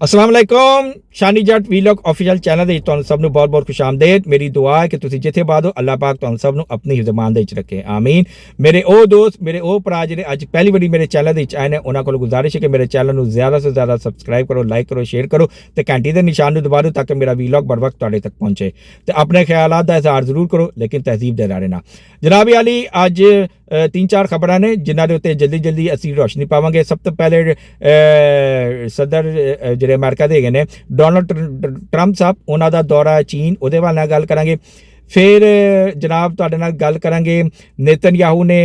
अस्सलाम वालेकुम शानी जट vlog official channel ਦੇ ਤੁਹਾਨੂੰ ਸਭ ਨੂੰ ਬਹੁਤ-ਬਹੁਤ ਖੁਸ਼ਾਮਦੀਦ। ਮੇਰੀ ਦੁਆ ਹੈ ਕਿ ਤੁਸੀਂ ਜਿੱਥੇ ਬਾਦੋ ਅੱਲਾਹ ਪਾਕ ਤੁਹਾਨੂੰ ਸਭ ਨੂੰ ਆਪਣੀ ਹਿਫਜ਼-ਏ-ਮਾਨ ਦੇ ਵਿੱਚ ਰੱਖੇ ਆਮੀਨ। ਮੇਰੇ ਉਹ ਦੋਸਤ ਮੇਰੇ ਉਹ ਭਰਾ ਜਿਹੜੇ ਅੱਜ ਪਹਿਲੀ ਵਾਰੀ ਮੇਰੇ ਚੈਨਲ ਦੇ ਵਿੱਚ ਆਏ ਨੇ ਉਹਨਾਂ ਕੋਲ ਗੁਜ਼ਾਰਿਸ਼ ਹੈ ਕਿ ਮੇਰੇ ਚੈਨਲ ਨੂੰ ਜ਼ਿਆਦਾ ਤੋਂ ਜ਼ਿਆਦਾ ਸਬਸਕ੍ਰਾਈਬ ਕਰੋ, ਲਾਈਕ ਕਰੋ, ਸ਼ੇਅਰ ਕਰੋ ਤੇ ਘੰਟੀ ਦੇ ਨਿਸ਼ਾਨ ਨੂੰ ਦਬਾ ਦਿਓ ਤਾਂ ਕਿ ਮੇਰਾ ਵੀਲੌਗ बर वक्त ਤੁਹਾਡੇ ਤੱਕ ਪਹੁੰਚੇ ਤੇ ਆਪਣੇ ਖਿਆਲਾਤ ਦਾ ਇਜ਼ਹਾਰ ਜ਼ਰੂਰ ਕਰੋ ਲੇਕਿਨ ਤਹਿਜ਼ੀਬ ਦੇ ਰਾਰੇ ਨਾਲ। ਜਨਾਬ ਅਲੀ ਅੱਜ 3-4 ਖਬਰਾਂ ਨੇ ਜਿਨ੍ਹਾਂ ਦੇ ਉੱਤੇ ਜਲਦੀ ਅਸੀਂ ਰੋਸ਼ਨੀ ਪਾਵਾਂਗੇ। ਸਭ ਤੋਂ ਪਹਿਲੇ ਸਦਰ ਜਿਹੜੇ ਅਮਰੀਕਾ ਦੇ ਹੈਗੇ ਨੇ ਡੋਨਲਡ ਟਰੰਪ ਸਾਹਿਬ ਉਹਨਾਂ ਦਾ ਦੌਰਾ ਚੀਨ ਉਹਦੇ ਵੱਲ ਨਾਲ ਗੱਲ ਕਰਾਂਗੇ। ਫਿਰ ਜਨਾਬ ਤੁਹਾਡੇ ਨਾਲ ਗੱਲ ਕਰਾਂਗੇ ਨੇਤਨਯਾਹੂ ਨੇ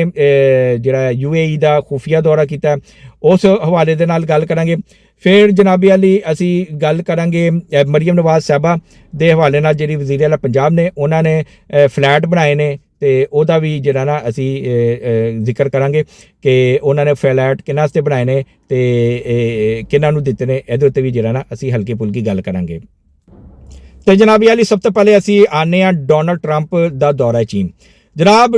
ਜਿਹੜਾ UAE ਦਾ ਖੁਫੀਆ ਦੌਰਾ ਕੀਤਾ ਉਸ ਹਵਾਲੇ ਦੇ ਨਾਲ ਗੱਲ ਕਰਾਂਗੇ। ਫਿਰ ਜਨਾਬੀ ਅਲੀ ਅਸੀਂ ਗੱਲ ਕਰਾਂਗੇ ਮਰੀਮ ਨਵਾਜ਼ ਸਾਹਿਬਾ ਦੇ ਹਵਾਲੇ ਨਾਲ ਜਿਹੜੀ ਵਜ਼ੀਰ ਆਲਾ ਪੰਜਾਬ ਨੇ ਉਹਨਾਂ ਨੇ ਫਲੈਟ ਬਣਾਏ ਨੇ ਤੇ ਉਹਦਾ ਵੀ ਜਿਹੜਾ ਨਾ ਅਸੀਂ ਜ਼ਿਕਰ ਕਰਾਂਗੇ ਕਿ ਉਹਨਾਂ ਨੇ ਫਲੈਟ ਕਿਹਨਾਂ ਵਾਸਤੇ ਬਣਾਏ ਨੇ ਤੇ ਕਿਹਨਾਂ ਨੂੰ ਦਿੱਤੇ ਨੇ। ਇਹਦੇ ਉੱਤੇ ਵੀ ਜਿਹੜਾ ਨਾ ਅਸੀਂ ਹਲਕੀ ਫੁਲਕੀ ਗੱਲ ਕਰਾਂਗੇ। ਤੇ ਜਨਾਬੀ ਅਲੀ ਸਭ ਤੋਂ ਪਹਿਲੇ ਅਸੀਂ ਆਨੇ ਆ ਡੋਨਲਡ ਟਰੰਪ ਦਾ ਦੌਰਾ ਚੀਨ। ਜਨਾਬ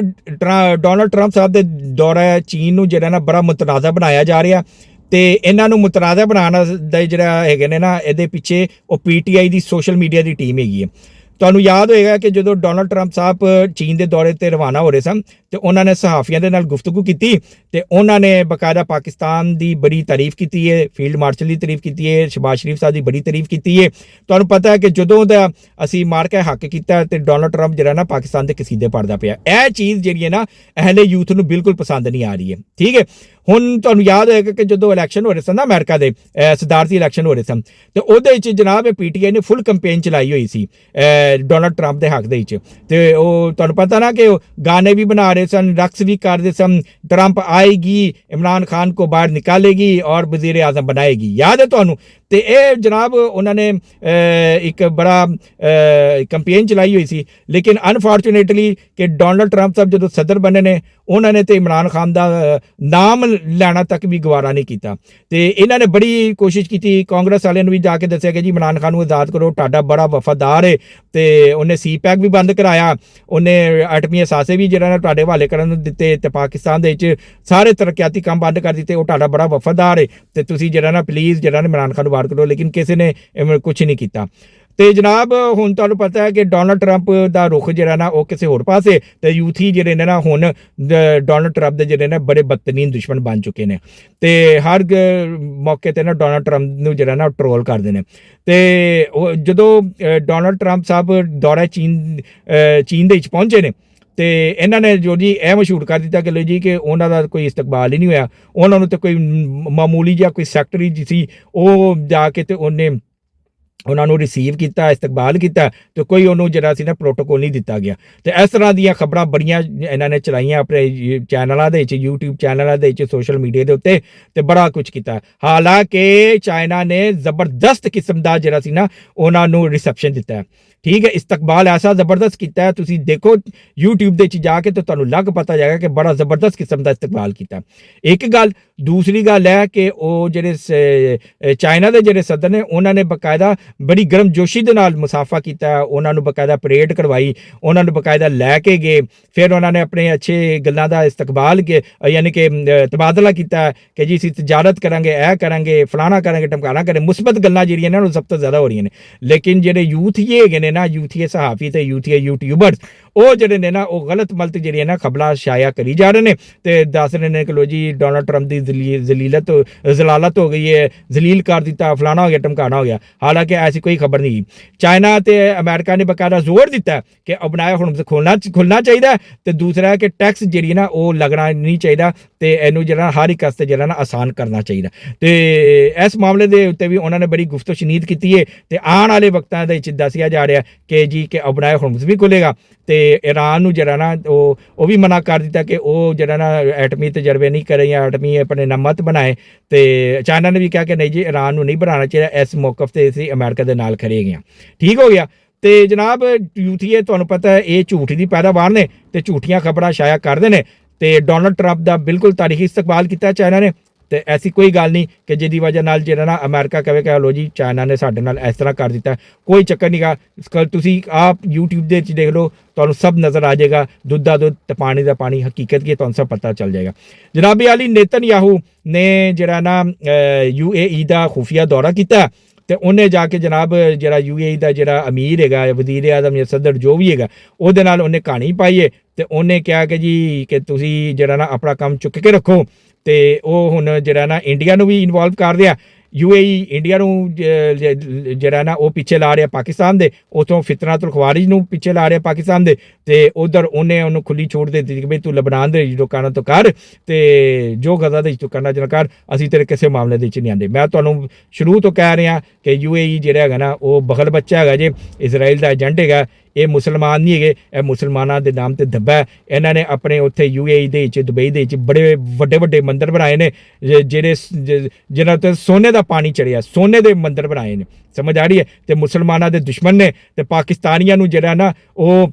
ਡੋਨਲਡ ਟਰੰਪ ਸਾਹਿਬ ਦੇ ਦੌਰਾ ਚੀਨ ਨੂੰ ਜਿਹੜਾ ਨਾ ਬੜਾ ਮੁਤਨਾਜ਼ਾ ਬਣਾਇਆ ਜਾ ਰਿਹਾ ਤੇ ਇਹਨਾਂ ਨੂੰ ਮੁਤਨਾਜ਼ਾ ਬਣਾਉਣ ਦਾ ਜਿਹੜਾ ਹੈਗੇ ਨੇ ਨਾ ਇਹਦੇ ਪਿੱਛੇ ਉਹ PTI ਦੀ ਸੋਸ਼ਲ ਮੀਡੀਆ ਦੀ ਟੀਮ ਹੈਗੀ ਹੈ। ਤੁਹਾਨੂੰ ਯਾਦ ਹੋਏਗਾ ਕਿ ਜਦੋਂ ਡੋਨਲਡ ਟਰੰਪ ਸਾਹਿਬ ਚੀਨ ਦੇ ਦੌਰੇ ਤੇ ਰਵਾਨਾ ਹੋ ਰਹੇ ਸਨ ਤੇ ਉਹਨਾਂ ਨੇ ਸਹਾਫੀਆਂ ਦੇ ਨਾਲ ਗੁਫ਼ਤਗੂ ਕੀਤੀ ਤੇ ਉਹਨਾਂ ਨੇ ਬਕਾਇਦਾ ਪਾਕਿਸਤਾਨ ਦੀ ਬੜੀ ਤਾਰੀਫ ਕੀਤੀ ਹੈ, ਫੀਲਡ ਮਾਰਸ਼ਲ ਦੀ ਤਾਰੀਫ ਕੀਤੀ ਹੈ, ਸ਼ਬਾਜ਼ ਸ਼ਰੀਫ ਸਾਹਿਬ ਦੀ ਬੜੀ ਤਾਰੀਫ ਕੀਤੀ ਹੈ। ਤੁਹਾਨੂੰ ਪਤਾ ਹੈ ਕਿ ਜਦੋਂ ਦਾ ਅਸੀਂ ਮਾਰ ਕੇ ਹੱਕ ਕੀਤਾ ਤੇ ਡੋਨਲਡ ਟਰੰਪ ਜਿਹੜਾ ਨਾ ਪਾਕਿਸਤਾਨ ਦੇ ਕਸੀਦੇ ਪੜਦਾ ਪਿਆ। ਇਹ ਚੀਜ਼ ਜਿਹੜੀ ਹੈ ਨਾ ਅਹਲੇ ਯੂਥ ਨੂੰ ਬਿਲਕੁਲ ਪਸੰਦ ਨਹੀਂ ਆ ਰਹੀ ਹੈ। ਠੀਕ ਹੈ, ਹੁਣ ਤੁਹਾਨੂੰ ਯਾਦ ਹੋਏਗਾ ਕਿ ਜਦੋਂ ਇਲੈਕਸ਼ਨ ਹੋ ਰਹੇ ਸਨ ਨਾ ਅਮਰੀਕਾ ਦੇ ਸਦਾਰਤੀ ਇਲੈਕਸ਼ਨ ਹੋ ਰਹੇ ਸਨ ਤੇ ਉਹਦੇ ਵਿੱਚ ਜਨਾਬ PTI ਨੇ ਫੁੱਲ ਕੰਪੇਨ ਚਲਾਈ ਹੋਈ ਸੀ ਡੋਨਲਡ ਟਰੰਪ ਦੇ ਹੱਕ ਦੇ ਵਿੱਚ ਤੇ ਉਹ ਤੁਹਾਨੂੰ ਪਤਾ ਨਾ ਕਿ ਉਹ ਗਾਣੇ ਵੀ ਬਣਾ ਰਹੇ ਸਨ, रक्स भी कर दे सम, ट्रंप आएगी इमरान खान को बाहर निकालेगी और वजीर आजम बनाएगी। याद है ਤੁਹਾਨੂੰ ਤੇ ਇਹ ਜਨਾਬ ਉਹਨਾਂ ਨੇ ਇੱਕ ਬੜਾ ਕੰਪੇਨ ਚਲਾਈ ਹੋਈ ਸੀ ਲੇਕਿਨ ਅਨਫੋਰਚੂਨੇਟਲੀ ਕਿ ਡੋਨਲਡ ਟਰੰਪ ਸਾਹਿਬ ਜਦੋਂ ਸਦਰ ਬਣੇ ਨੇ ਉਹਨਾਂ ਨੇ ਤੇ ਇਮਰਾਨ ਖਾਨ ਦਾ ਨਾਮ ਲੈਣਾ ਤੱਕ ਵੀ ਗਵਾਰਾ ਨਹੀਂ ਕੀਤਾ ਤੇ ਇਹਨਾਂ ਨੇ ਬੜੀ ਕੋਸ਼ਿਸ਼ ਕੀਤੀ। ਕਾਂਗਰਸ ਵਾਲਿਆਂ ਨੂੰ ਵੀ ਜਾ ਕੇ ਦੱਸਿਆ ਕਿ ਜੀ ਇਮਰਾਨ ਖਾਨ ਨੂੰ ਆਜ਼ਾਦ ਕਰੋ, ਤੁਹਾਡਾ ਬੜਾ ਵਫਾਦਾਰ ਹੈ ਤੇ ਉਹਨੇ CPAC ਵੀ ਬੰਦ ਕਰਾਇਆ, ਉਹਨੇ ਐਟਮੀ ਅਸਾਸੇ ਵੀ ਜਿਹੜਾ ਨਾ ਤੁਹਾਡੇ ਹਵਾਲੇ ਕਰਨ ਨੂੰ ਦਿੱਤੇ ਤੇ ਪਾਕਿਸਤਾਨ ਦੇ ਵਿੱਚ ਸਾਰੇ ਤਰੱਕੀਆਤੀ ਕੰਮ ਬੰਦ ਕਰ ਦਿੱਤੇ। ਉਹ ਤੁਹਾਡਾ ਬੜਾ ਵਫਾਦਾਰ ਹੈ ਤੇ ਤੁਸੀਂ ਜਿਹੜਾ ਨਾ ਪਲੀਜ਼ ਜਿਹੜਾ ਨਾ ਇਮਰਾਨ ਖਾਨ ਨੂੰ ਬਾਹਰ ਕਰੋ ਲੇਕਿਨ ਕਿਸੇ ਨੇ ਕੁਛ ਨਹੀਂ ਕੀਤਾ। ਤੇ ਜਨਾਬ ਹੁਣ ਤੁਹਾਨੂੰ ਪਤਾ ਹੈ ਕਿ ਡੋਨਲਡ ਟਰੰਪ ਦਾ ਰੁਖ ਜਿਹੜਾ ਨਾ ਉਹ ਕਿਸੇ ਹੋਰ ਪਾਸੇ ਤੇ ਯੂਥੀ ਜਿਹੜੇ ਨੇ ਨਾ ਹੁਣ ਡੋਨਲਡ ਟਰੰਪ ਦੇ ਜਿਹੜੇ ਨੇ ਬੜੇ ਬਦਤਰੀਨ ਦੁਸ਼ਮਣ ਬਣ ਚੁੱਕੇ ਨੇ ਤੇ ਹਰ ਮੌਕੇ ਤੇ ਨਾ ਡੋਨਲਡ ਟਰੰਪ ਨੂੰ ਜਿਹੜਾ ਨਾ ਟਰੋਲ ਕਰਦੇ ਨੇ। ਤੇ ਜਦੋਂ ਡੋਨਲਡ ਟਰੰਪ ਸਾਹਿਬ ਦੌਰਾ ਚੀਨ ਦੇ ਵਿੱਚ ਪਹੁੰਚੇ ਨੇ ਤੇ ਇਹਨਾਂ ਨੇ ਜੋ ਜੀ ਇਹ ਮਸ਼ਹੂਰ ਕਰ ਦਿੱਤਾ ਕਿ ਲੋ ਜੀ ਕਿ ਉਹਨਾਂ ਦਾ ਕੋਈ ਇਸਤਕਬਾਲ ਹੀ ਨਹੀਂ ਹੋਇਆ। ਉਹਨਾਂ ਨੂੰ ਤਾਂ ਕੋਈ ਮਾਮੂਲੀ ਜਿਹਾ ਕੋਈ ਸੈਕਟਰੀ ਸੀ ਉਹ ਜਾ ਕੇ ਤੇ ਉਹਨੇ ਉਹਨਾਂ ਨੂੰ ਰਿਸੀਵ ਕੀਤਾ, ਇਸਤਕਬਾਲ ਕੀਤਾ ਤੇ ਕੋਈ ਉਹਨੂੰ ਜਿਹੜਾ ਸੀ ਨਾ ਪ੍ਰੋਟੋਕੋਲ ਨਹੀਂ ਦਿੱਤਾ ਗਿਆ। ਤੇ ਇਸ ਤਰ੍ਹਾਂ ਦੀਆਂ ਖਬਰਾਂ ਬੜੀਆਂ ਇਹਨਾਂ ਨੇ ਚਲਾਈਆਂ ਆਪਣੇ ਚੈਨਲਾਂ ਦੇ ਵਿੱਚ, YouTube ਚੈਨਲਾਂ ਦੇ ਵਿੱਚ, ਸੋਸ਼ਲ ਮੀਡੀਆ ਦੇ ਉੱਤੇ ਤੇ ਬੜਾ ਕੁਝ ਕੀਤਾ। ਹਾਲਾਂਕਿ ਚਾਈਨਾ ਨੇ ਜ਼ਬਰਦਸਤ ਕਿਸਮ ਦਾ ਜਿਹੜਾ ਸੀ ਨਾ ਉਹਨਾਂ ਨੂੰ ਰਿਸੈਪਸ਼ਨ ਦਿੱਤਾ ਹੈ। ਠੀਕ ਹੈ, ਇਸਤਕਬਾਲ ਐਸਾ ਜ਼ਬਰਦਸਤ ਕੀਤਾ ਹੈ, ਤੁਸੀਂ ਦੇਖੋ YouTube ਦੇ ਵਿੱਚ ਜਾ ਕੇ ਤਾਂ ਤੁਹਾਨੂੰ ਲੱਗ ਪਤਾ ਜਾਏਗਾ ਕਿ ਬੜਾ ਜ਼ਬਰਦਸਤ ਕਿਸਮ ਦਾ ਇਸਤਕਬਾਲ ਕੀਤਾ। ਇੱਕ ਗੱਲ, ਦੂਸਰੀ ਗੱਲ ਹੈ ਕਿ ਉਹ ਜਿਹੜੇ ਚਾਈਨਾ ਦੇ ਜਿਹੜੇ ਸਦਰ ਨੇ ਉਹਨਾਂ ਨੇ ਬਕਾਇਦਾ ਬੜੀ ਗਰਮਜੋਸ਼ੀ ਦੇ ਨਾਲ ਮੁਸਾਫਾ ਕੀਤਾ, ਉਹਨਾਂ ਨੂੰ ਬਕਾਇਦਾ ਪਰੇਡ ਕਰਵਾਈ, ਉਹਨਾਂ ਨੂੰ ਬਕਾਇਦਾ ਲੈ ਕੇ ਗਏ, ਫਿਰ ਉਹਨਾਂ ਨੇ ਆਪਣੇ ਅੱਛੇ ਗੱਲਾਂ ਦਾ ਇਸਤਕਬਾਲ ਯਾਨੀ ਕਿ ਤਬਾਦਲਾ ਕੀਤਾ ਕਿ ਜੀ ਅਸੀਂ ਤਜਾਰਤ ਕਰਾਂਗੇ, ਇਹ ਕਰਾਂਗੇ, ਫਲਾਣਾ ਕਰਾਂਗੇ, ਟਮਕਾਣਾ ਕਰਾਂਗੇ, ਮੁਸਬਤ ਗੱਲਾਂ ਜਿਹੜੀਆਂ ਨੇ ਉਹ ਸਭ ਤੋਂ ਜ਼ਿਆਦਾ ਹੋ ਰਹੀਆਂ ਨੇ। ਲੇਕਿਨ ਜਿਹੜੇ ਯੂਥੀਏ ਹੈਗੇ ਨੇ ਨਾ, ਯੂਥੀਏ ਸਹਾਫੀ ਤੇ ਯੂਥੀਏ ਯੂਟਿਊਬਰਸ ਉਹ ਜਿਹੜੇ ਨੇ ਨਾ ਉਹ ਗਲਤ ਮਲਤ ਜਿਹੜੀਆਂ ਨਾ ਖਬਰਾਂ ਸ਼ਾਇਆ ਕਰੀ ਜਾ ਰਹੇ ਨੇ ਤੇ ਦੱਸ ਰਹੇ ਨੇ ਕਿ ਲੋ ਜੀ ਡੋਨਲਡ ਟਰੰਪ ਦੀ ਜ਼ਲਾਲਤ ਹੋ ਗਈ ਹੈ, ਜ਼ਲੀਲ ਕਰ ਦਿੱਤਾ, ਫਲਾਣਾ ਹੋ ਗਿਆ, ਟਮਕਾਣਾ ਹੋ ਗਿਆ। ਹਾਲਾਂਕਿ ਐਸੀ ਕੋਈ ਖਬਰ ਨਹੀਂ। ਚਾਈਨਾ ਤੇ ਅਮਰੀਕਾ ਨੇ ਬਕਾਇਦਾ ਜ਼ੋਰ ਦਿੱਤਾ ਕਿ ਅਬਨਾਇਆ ਹੁਣ ਖੁੱਲਣਾ ਚਾਹੀਦਾ ਤੇ ਦੂਸਰਾ ਕਿ ਟੈਕਸ ਜਿਹੜੀ ਨਾ ਉਹ ਲੱਗਣਾ ਨਹੀਂ ਚਾਹੀਦਾ ਤੇ ਇਹਨੂੰ ਜਿਹੜਾ ਹਰ ਇੱਕ ਵਾਸਤੇ ਜਿਹੜਾ ਨਾ ਆਸਾਨ ਕਰਨਾ ਚਾਹੀਦਾ। ਤੇ ਇਸ ਮਾਮਲੇ ਦੇ ਉੱਤੇ ਵੀ ਉਹਨਾਂ ਨੇ ਬੜੀ ਗੁਫ਼ਤਗੂ ਸ਼ਨੀਦ ਕੀਤੀ ਹੈ ਤੇ ਆਉਣ ਵਾਲੇ ਵਕਤਾਂ ਦੇ ਵਿੱਚ ਦੱਸਿਆ ਜਾ ਰਿਹਾ ਕਿ ਜੀ ਕਿ ਅਬਨਾਇਆ ਹੁਰਮਜ਼ ਵੀ ਖੁੱਲੇਗਾ ਤੇ ईरान ਨੂੰ ਜਿਹੜਾ ਨਾ ਉਹ ਵੀ ਮਨਾ ਕਰ ਦਿੱਤਾ ਕਿ ਉਹ ਜਿਹੜਾ ਨਾ ਐਟਮੀ ਤਜਰਬੇ ਨਹੀਂ ਕਰੇ ਜਾਂ ਐਟਮੀ ਆਪਣੇ ਨਮਤ ਬਣਾਏ ਤੇ ਚਾਈਨਾ ਨੇ ਵੀ ਕਿਹਾ ਕਿ ਨਹੀਂ ਜੀ ईरान ਨੂੰ ਨਹੀਂ ਬਣਾਉਣਾ ਚਾਹੀਦਾ। ਇਸ ਮੌਕਫ ਤੇ ਅਸੀਂ ਅਮਰੀਕਾ ਦੇ ਨਾਲ ਖੜੇ ਗਏ। ਠੀਕ ਹੋ ਗਿਆ। ਤੇ ਜਨਾਬ ਯੂਥੀਏ ਤੁਹਾਨੂੰ ਪਤਾ ਹੈ ਇਹ ਝੂਠ ਦੀ ਪੈਦਾਵਾਰ ਨੇ ਤੇ ਝੂਠੀਆਂ ਖਬਰਾਂ ਸ਼ਾਇਆ ਕਰਦੇ ਨੇ ਤੇ ਡੋਨਲਡ ਟਰੰਪ ਦਾ ਬਿਲਕੁਲ ਤਾਰੀਖੀ ਇਸਤਕਬਾਲ ਕੀਤਾ ਚਾਈਨਾ ਨੇ ਤੇ ਐਸੀ ਕੋਈ ਗੱਲ ਨਹੀਂ ਕਿ ਜਿਹਦੀ ਵਜ੍ਹਾ ਨਾਲ ਜਿਹੜਾ ਨਾ ਅਮਰੀਕਾ ਕਹੇ ਕਿ ਲੋ ਜੀ ਚਾਈਨਾ ਨੇ ਸਾਡੇ ਨਾਲ ਇਸ ਤਰ੍ਹਾਂ ਕਰ ਦਿੱਤਾ। ਕੋਈ ਚੱਕਰ ਨਹੀਂ ਗਾ। ਤੁਸੀਂ ਆਪ YouTube ਦੇ ਵਿੱਚ ਦੇਖ ਲਓ, ਤੁਹਾਨੂੰ ਸਭ ਨਜ਼ਰ ਆ ਜਾਏਗਾ। ਦੁੱਧ ਦਾ ਦੁੱਧ ਤੇ ਪਾਣੀ ਦਾ ਪਾਣੀ, ਹਕੀਕਤ ਕੀ ਤੁਹਾਨੂੰ ਸਭ ਪਤਾ ਚੱਲ ਜਾਏਗਾ। ਜਨਾਬੀ ਅਲੀ ਨੇਤਨਯਾਹੂ ਨੇ ਜਿਹੜਾ ਨਾ UAE ਦਾ ਖੁਫੀਆ ਦੌਰਾ ਕੀਤਾ ਤੇ ਉਹਨੇ ਜਾ ਕੇ ਜਨਾਬ ਜਿਹੜਾ UAE ਦਾ ਜਿਹੜਾ ਅਮੀਰ ਹੈਗਾ, ਵਜ਼ੀਰ ਆਜ਼ਮ ਜਾਂ ਸਦਰ ਜੋ ਵੀ ਹੈਗਾ, ਉਹਦੇ ਨਾਲ ਉਹਨੇ ਕਹਾਣੀ ਪਾਈ ਹੈ ਤੇ ਉਹਨੇ ਕਿਹਾ ਕਿ ਜੀ ਕਿ ਤੁਸੀਂ ਜਿਹੜਾ ਨਾ ਆਪਣਾ ਕੰਮ ਚੁੱਕ ਕੇ ਰੱਖੋ। ਤੇ ਉਹ ਹੁਣ ਜਿਹੜਾ ਨਾ ਇੰਡੀਆ ਨੂੰ ਵੀ ਇਨਵੋਲਵ ਕਰ ਰਿਹਾ। UAE ਇੰਡੀਆ ਨੂੰ ਜਿਹੜਾ ਨਾ ਉਹ ਪਿੱਛੇ ਲਾ ਰਿਹਾ ਪਾਕਿਸਤਾਨ ਦੇ, ਉਥੋਂ ਫਿਤਨਾਤੁਲ ਖਵਾਰਿਜ ਨੂੰ ਪਿੱਛੇ ਲਾ ਰਿਹਾ ਪਾਕਿਸਤਾਨ ਦੇ, ਤੇ ਉਧਰ ਉਹਨੇ ਉਹਨੂੰ ਖੁੱਲੀ ਛੋਟ ਦੇ ਦਿੱਤੀ ਕਿ ਬਈ ਤੂੰ ਲਬਨਾਨ ਦੇ ਜੋ ਕਰਨਾ ਤੋਂ ਕਰ, ਤੇ ਜੋ ਗਜ਼ਾ ਦੇ ਤੂੰ ਕਰਨਾ ਚਾਹੁੰਦਾ ਕਰ, ਅਸੀਂ ਤੇਰੇ ਕਿਸੇ ਮਾਮਲੇ ਦੇ ਵਿੱਚ ਨਹੀਂ ਆਉਂਦੇ। ਮੈਂ ਤੁਹਾਨੂੰ ਸ਼ੁਰੂ ਤੋਂ ਕਹਿ ਰਿਹਾ ਕਿ UAE ਜਿਹੜਾ ਹੈਗਾ ਨਾ ਉਹ ਬਗਲ ਬੱਚਾ ਹੈਗਾ ਜੇ, ਇਜ਼ਰਾਈਲ ਦਾ ਏਜੰਟ ਹੈਗਾ। ਇਹ ਮੁਸਲਮਾਨ ਨਹੀਂ ਹੈਗੇ, ਇਹ ਮੁਸਲਮਾਨਾਂ ਦੇ ਨਾਮ ਤੇ ਧੱਬਾ ਹੈ। ਇਹਨਾਂ ਨੇ ਆਪਣੇ ਉੱਥੇ UAE ਦੇ ਵਿੱਚ, ਦੁਬਈ ਦੇ ਵਿੱਚ ਬੜੇ ਵੱਡੇ ਵੱਡੇ ਮੰਦਰ ਬਣਾਏ ਨੇ, ਜਿਹੜੇ ਜਿਹਨਾਂ ਤੇ ਸੋਨੇ ਦਾ ਪਾਣੀ ਚੜਿਆ, ਸੋਨੇ ਦੇ ਮੰਦਰ ਬਣਾਏ ਨੇ, ਸਮਝ ਆ ਰਹੀ ਹੈ। ਤੇ ਮੁਸਲਮਾਨਾਂ ਦੇ ਦੁਸ਼ਮਣ ਨੇ, ਤੇ ਪਾਕਿਸਤਾਨੀਆਂ ਨੂੰ ਜਿਹੜਾ ਨਾ ਉਹ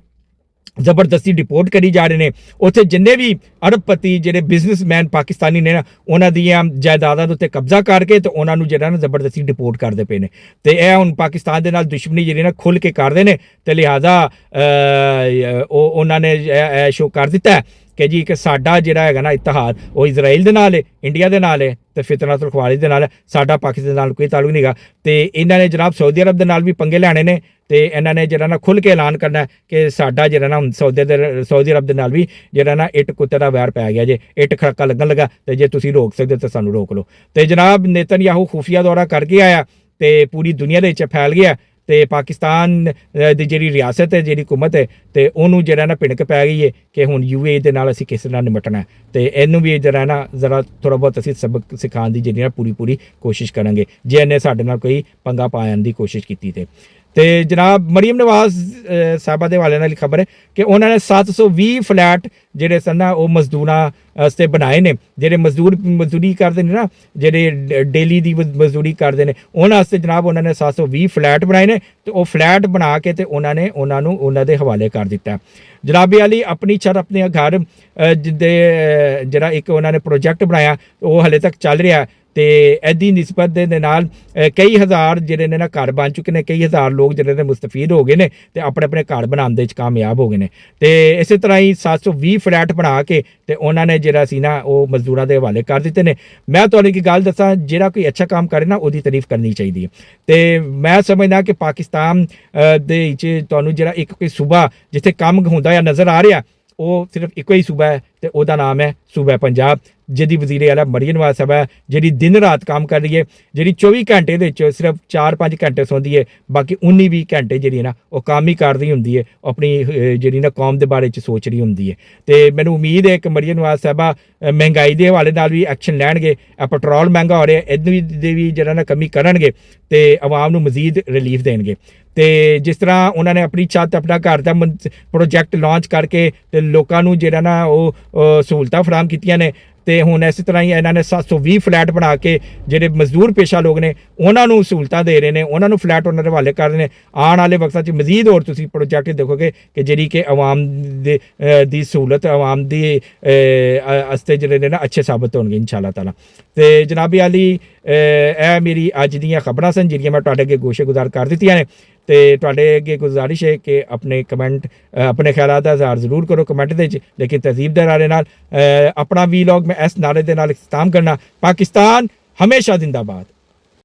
ਜ਼ਬਰਦਸਤੀ ਡਿਪੋਰਟ ਕਰੀ ਜਾ ਰਹੇ ਨੇ। ਉੱਥੇ ਜਿੰਨੇ ਵੀ ਅਰਬਪਤੀ ਜਿਹੜੇ ਬਿਜ਼ਨਸਮੈਨ ਪਾਕਿਸਤਾਨੀ ਨੇ ਨਾ, ਉਹਨਾਂ ਦੀਆਂ ਜਾਇਦਾਦਾਂ ਦੇ ਉੱਤੇ ਕਬਜ਼ਾ ਕਰਕੇ ਤੇ ਉਹਨਾਂ ਨੂੰ ਜਿਹੜਾ ਨਾ ਜ਼ਬਰਦਸਤੀ ਡਿਪੋਰਟ ਕਰਦੇ ਪਏ ਨੇ। ਤੇ ਇਹ ਹੁਣ ਪਾਕਿਸਤਾਨ ਦੇ ਨਾਲ ਦੁਸ਼ਮਣੀ ਜਿਹੜੀ ਨਾ ਖੁੱਲ੍ਹ ਕੇ ਕਰਦੇ ਨੇ, ਤੇ ਲਿਹਾਜ਼ਾ ਉਹਨਾਂ ਨੇ ਇਹ ਸ਼ੋਅ ਕਰ ਦਿੱਤਾ ਕਿ ਜੀ ਕਿ ਸਾਡਾ ਜਿਹੜਾ ਹੈਗਾ ਨਾ ਇਤਿਹਾਦ ਉਹ ਇਜ਼ਰਾਈਲ ਦੇ ਨਾਲ ਹੈ, ਇੰਡੀਆ ਦੇ ਨਾਲ ਹੈ, ਤੇ ਫਿਤਨਾਤੁਲ ਖਵਾਰਿਜ ਦੇ ਨਾਲ, ਸਾਡਾ ਪਾਕਿਸਤਾਨ ਨਾਲ ਕੋਈ ਤਾਲੁਕ ਨਹੀਂ ਗਾ। ਤੇ ਇਹਨਾਂ ਨੇ ਜਨਾਬ ਸਾਊਦੀ ਅਰਬ ਦੇ ਨਾਲ ਵੀ ਪੰਗੇ ਲੈਣੇ ਨੇ, ਤੇ ਇਹਨਾਂ ਨੇ ਜਿਹੜਾ ਨਾ ਖੁੱਲ੍ਹ ਕੇ ਐਲਾਨ ਕਰਨਾ ਕਿ ਸਾਡਾ ਜਿਹੜਾ ਨਾ ਸਾਊਦੀ ਅਰਬ ਦੇ ਨਾਲ ਵੀ ਜਿਹੜਾ ਨਾ ਇੱਟ ਕੁੱਤੇ ਦਾ ਵੈਰ ਪੈ ਗਿਆ ਜੇ, ਇੱਟ ਖੜਕਾ ਲੱਗਣ ਲੱਗਾ, ਤੇ ਜੇ ਤੁਸੀਂ ਰੋਕ ਸਕਦੇ ਤਾਂ ਸਾਨੂੰ ਰੋਕ ਲਓ। ਤੇ ਜਨਾਬ ਨੇਤਨਯਾਹੂ ਖੁਫੀਆ ਦੌਰਾ ਕਰਕੇ ਆਇਆ ਤੇ ਪੂਰੀ ਦੁਨੀਆ ਦੇ ਵਿੱਚ ਫੈਲ ਗਿਆ, ਤੇ ਪਾਕਿਸਤਾਨ ਦੀ ਜਿਹੜੀ ਰਿਆਸਤ ਹੈ, ਜਿਹੜੀ ਹਕੂਮਤ ਹੈ, ਤੇ ਉਹਨੂੰ ਜਿਹੜਾ ਨਾ ਭਿਣਕ ਪੈ ਗਈ ਹੈ ਕਿ ਹੁਣ UAE ਦੇ ਨਾਲ ਅਸੀਂ ਕਿਸ ਨਾਲ ਨਿਮਟਣਾ, ਤੇ ਇਹਨੂੰ ਵੀ ਜਿਹੜਾ ਨਾ ਜ਼ਰਾ ਥੋੜ੍ਹਾ ਬਹੁਤ ਅਸੀਂ ਸਬਕ ਸਿਖਾਉਣ ਦੀ ਜਿਹੜੀ ਨਾ ਪੂਰੀ ਕੋਸ਼ਿਸ਼ ਕਰਾਂਗੇ, ਜੇ ਇਹਨੇ ਸਾਡੇ ਨਾਲ ਕੋਈ ਪੰਗਾ ਪਾਉਣ ਦੀ ਕੋਸ਼ਿਸ਼ ਕੀਤੀ ਤੇ ਜਨਾਬ ਮਰੀਮ ਨਵਾਜ਼ ਸਾਹਿਬਾ ਦੇ ਵਾਲੇ ਨਾਲ ਖਬਰ ਹੈ ਕਿ ਉਹਨਾਂ ਨੇ 720 ਫਲੈਟ ਜਿਹੜੇ ਸਨ ਨਾ ਉਹ ਮਜ਼ਦੂਰਾਂ ਵਾਸਤੇ ਬਣਾਏ ਨੇ, ਜਿਹੜੇ ਮਜ਼ਦੂਰੀ ਕਰਦੇ ਨੇ ਨਾ, ਜਿਹੜੇ ਡੇਲੀ ਦੀ ਮਜ਼ਦੂਰੀ ਕਰਦੇ ਨੇ, ਉਹਨਾਂ ਵਾਸਤੇ ਜਨਾਬ ਉਹਨਾਂ ਨੇ 720 ਫਲੈਟ ਬਣਾਏ ਨੇ, ਤੇ ਉਹ ਫਲੈਟ ਬਣਾ ਕੇ ਤੇ ਉਹਨਾਂ ਨੇ ਉਹਨਾਂ ਨੂੰ ਉਹਨਾਂ ਦੇ ਹਵਾਲੇ ਕਰ ਦਿੱਤਾ। ਜਨਾਬੇ ਅਲੀ ਆਪਣੀ ਛੱਤ ਆਪਣੇ ਘਰ ਦੇ ਜਿਹੜਾ ਇੱਕ ਉਹਨਾਂ ਨੇ ਪ੍ਰੋਜੈਕਟ ਬਣਾਇਆ ਉਹ ਹਲੇ ਤੱਕ ਚੱਲ ਰਿਹਾ, ਤੇ ਇਹਦੀ ਨਿਸਬਤ ਦੇ ਨਾਲ ਕਈ ਹਜ਼ਾਰ ਜਿਹੜੇ ਨੇ ਨਾ ਘਰ ਬਣ ਚੁੱਕੇ ਨੇ, ਕਈ ਹਜ਼ਾਰ ਲੋਕ ਜਿਹੜੇ ਨੇ ਮੁਸਤਫੀਦ ਹੋ ਗਏ ਨੇ ਤੇ ਆਪਣੇ ਆਪਣੇ ਘਰ ਬਣਾਉਣ ਦੇ ਵਿੱਚ ਕਾਮਯਾਬ ਹੋ ਗਏ ਨੇ। ਤੇ ਇਸੇ ਤਰ੍ਹਾਂ ਹੀ 720 ਫਲੈਟ ਬਣਾ ਕੇ ਤੇ ਉਹਨਾਂ ਨੇ ਜਿਹੜਾ ਸੀ ਨਾ ਉਹ ਮਜ਼ਦੂਰਾਂ ਦੇ ਹਵਾਲੇ ਕਰ ਦਿੱਤੇ ਨੇ। ਮੈਂ ਤੁਹਾਨੂੰ ਇੱਕ ਗੱਲ ਦੱਸਾਂ, ਜਿਹੜਾ ਕੋਈ ਅੱਛਾ ਕੰਮ ਕਰੇ ਨਾ ਉਹਦੀ ਤਾਰੀਫ ਕਰਨੀ ਚਾਹੀਦੀ ਹੈ, ਤੇ ਮੈਂ ਸਮਝਦਾ ਕਿ ਪਾਕਿਸਤਾਨ ਦੇ ਵਿੱਚ ਤੁਹਾਨੂੰ ਜਿਹੜਾ ਇੱਕ ਕੋਈ ਸੂਬਾ ਜਿੱਥੇ ਕੰਮ ਹੁੰਦਾ ਜਾਂ ਨਜ਼ਰ ਆ ਰਿਹਾ, ਉਹ ਸਿਰਫ ਇੱਕੋ ਹੀ ਸੂਬਾ ਹੈ, ਤੇ ਉਹਦਾ ਨਾਮ ਹੈ ਸੂਬਾ ਪੰਜਾਬ, ਜਿਹਦੀ ਵਜ਼ੀਰ ਆਲਾ ਮਰੀਮ ਨਵਾਜ਼ ਸਾਹਿਬਾ ਜਿਹੜੀ ਦਿਨ ਰਾਤ ਕੰਮ ਕਰ ਰਹੀ ਹੈ, ਜਿਹੜੀ 24 ਘੰਟੇ ਦੇ ਵਿੱਚ ਸਿਰਫ 4-5 ਘੰਟੇ ਸੌਂਦੀ ਹੈ, ਬਾਕੀ 19-20 ਘੰਟੇ ਜਿਹੜੀ ਨਾ ਉਹ ਕੰਮ ਹੀ ਕਰਦੀ ਹੁੰਦੀ ਹੈ, ਆਪਣੀ ਜਿਹੜੀ ਨਾ ਕੌਮ ਦੇ ਬਾਰੇ 'ਚ ਸੋਚ ਰਹੀ ਹੁੰਦੀ ਹੈ। ਤੇ ਮੈਨੂੰ ਉਮੀਦ ਹੈ ਕਿ ਮਰੀਮ ਨਵਾਜ਼ ਸਾਹਿਬਾ ਮਹਿੰਗਾਈ ਦੇ ਹਵਾਲੇ ਨਾਲ ਵੀ ਐਕਸ਼ਨ ਲੈਣਗੇ। ਪੈਟਰੋਲ ਮਹਿੰਗਾ ਹੋ ਰਿਹਾ, ਇਹਨੂੰ ਦੇ ਵੀ ਜਿਹੜਾ ਨਾ ਕਮੀ ਕਰਨਗੇ ਤੇ ਆਵਾਮ ਨੂੰ ਮਜ਼ੀਦ ਰਿਲੀਫ ਦੇਣਗੇ। ਤੇ ਜਿਸ ਤਰ੍ਹਾਂ ਉਹਨਾਂ ਨੇ ਆਪਣੀ ਛੱਤ ਆਪਣਾ ਘਰ ਦਾ ਪ੍ਰੋਜੈਕਟ ਲਾਂਚ ਕਰਕੇ ਤੇ ਲੋਕਾਂ ਨੂੰ ਜਿਹੜਾ ਨਾ ਉਹ ਸਹੂਲਤਾਂ ਫਰਾਹਮ ਕੀਤੀਆਂ ਨੇ, ਤੇ ਹੁਣ ਇਸੇ ਤਰ੍ਹਾਂ ਹੀ ਇਹਨਾਂ ਨੇ 720 ਫਲੈਟ ਬਣਾ ਕੇ ਜਿਹੜੇ ਮਜ਼ਦੂਰ ਪੇਸ਼ਾ ਲੋਕ ਨੇ ਉਹਨਾਂ ਨੂੰ ਸਹੂਲਤਾਂ ਦੇ ਰਹੇ ਨੇ, ਉਹਨਾਂ ਨੂੰ ਫਲੈਟ ਉਹਨਾਂ ਦੇ ਹਵਾਲੇ ਕਰ ਰਹੇ ਨੇ। ਆਉਣ ਵਾਲੇ ਵਕਤਾਂ 'ਚ ਮਜ਼ੀਦ ਹੋਰ ਤੁਸੀਂ ਪ੍ਰੋਜੈਕਟ ਦੇਖੋਗੇ ਕਿ ਜਿਹੜੀ ਕਿ ਆਵਾਮ ਦੀ ਸਹੂਲਤ, ਆਵਾਮ ਦੀ ਅਸਤੇ ਜਿਹੜੇ ਨੇ ਨਾ ਅੱਛੇ ਸਾਬਤ ਹੋਣਗੇ ਇਨਸ਼ਾਅੱਲਾ ਤਾਲਾ। ਤੇ ਜਨਾਬੀ ਅਲੀ ਇਹ ਮੇਰੀ ਅੱਜ ਦੀਆਂ ਖਬਰਾਂ ਸਨ ਜਿਹੜੀਆਂ ਮੈਂ ਤੁਹਾਡੇ ਅੱਗੇ ਗੋਸ਼ੇਗੁਜ਼ਾਰ ਕਰ ਦਿੱਤੀਆਂ ਨੇ, ਤੇ ਤੁਹਾਡੇ ਅੱਗੇ ਗੁਜ਼ਾਰਿਸ਼ ਹੈ ਕਿ ਆਪਣੇ ਕਮੈਂਟ ਆਪਣੇ ਖਿਆਲਾਂ ਦਾ ਇਜ਼ਹਾਰ ਜ਼ਰੂਰ ਕਰੋ ਕਮੈਂਟ ਦੇ ਵਿੱਚ, ਲੇਕਿਨ ਤਹਿਜ਼ੀਬ ਦੇ ਨਾਰੇ ਨਾਲ। ਆਪਣਾ ਵੀਲੌਗ ਮੈਂ ਇਸ ਨਾਰੇ ਦੇ ਨਾਲ ਇਖਤਤਾਮ ਕਰਨਾ, ਪਾਕਿਸਤਾਨ ਹਮੇਸ਼ਾ ਜ਼ਿੰਦਾਬਾਦ।